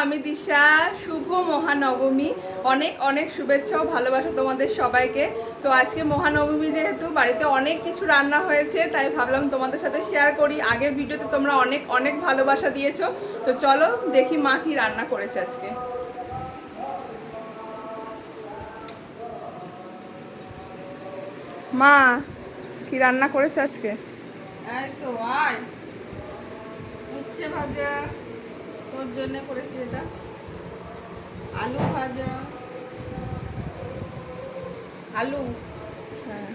আমি দিশা। শুভ মহানবমী, অনেক অনেক শুভেচ্ছা ও ভালোবাসা তোমাদের সবাইকে। তো আজকে মহানবমী, যেহেতু বাড়িতে অনেক কিছু রান্না হয়েছে, তাই ভাবলাম তোমাদের সাথে শেয়ার করি। আগের ভিডিওতে তোমরা অনেক অনেক ভালোবাসা দিয়েছো। তো চলো দেখি মা কি রান্না করেছে আজকে। মা কি রান্না করেছে আজকে? এই তো আয়, উচ্ছে ভাজা তোর জন্য করেছি, এটা আলু ভাজা, আলু। হ্যাঁ,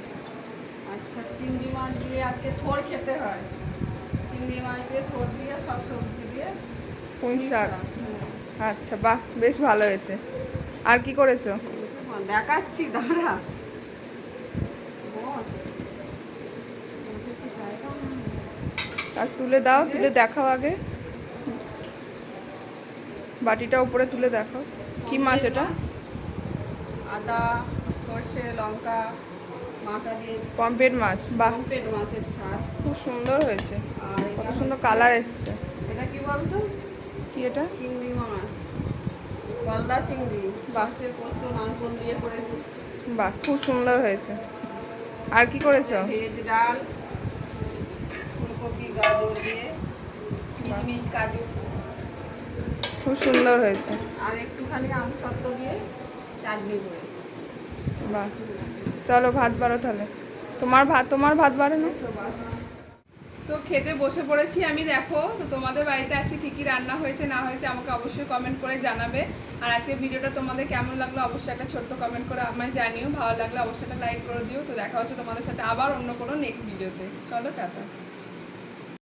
আচ্ছা, চিংড়ি মাছ দিয়ে আজকে থোড় খেতে হয়। চিংড়ি মাছ দিয়ে থোড় দিয়ে সব সবজি দিয়ে পুঁই শাক। হুম। আচ্ছা, বাহ, বেশ ভালো হয়েছে। আর কি করেছো? দেখাচ্ছি, দাঁড়া বস। ওদের তো জায়গাও নেই। আর তুলে দাও, তুলে দেখাও আগে। বাটিটা উপরে তুলে দেখাও। কি মাছ এটা? আদা, সর্ষে, লঙ্কা, মাটা দিয়ে পমফ্রেট মাছ, বাহ, পমফ্রেট মাছের ছাড়। খুব সুন্দর হয়েছে। আর কত এটা সুন্দর হচ্ছে- কালার এসছে। এটা কি বলতো? কি এটা? চিংড়ি মাছ, গলদা চিংড়ি, বাহ। সর্ষে পোস্ত নারকোল দিয়ে করেছি। বাহ, খুব সুন্দর হয়েছে। আর কি করেছো? ভেজ ডাল, ফুলকপি গাজর দিয়ে, বাহ। কিশমিশ কাজু, খুব সুন্দর হয়েছে। আর একটুখানি আমসত্ব দিয়ে চাটনি করেছি। বাহ, চলো ভাত বাড়ো তাহলে। তোমার ভাত বাড়ো না? এই তো বাস। তো খেতে বসে পড়েছি আমি। দেখো, তো তোমাদের বাড়িতে আজকে কি কি রান্না হয়েছে না হয়েছে আমাকে অবশ্যই কমেন্ট করে জানাবে। আর আজকে ভিডিওটা তোমাদের কেমন লাগলো অবশ্যই একটা ছোট্ট কমেন্ট করে আমায় জানিও। ভালো লাগলে অবশ্যই একটা লাইক করে দিও। তো দেখা হচ্ছে তোমাদের সাথে আবার অন্য কোনো নেক্সট ভিডিওতে। চলো, টাটা।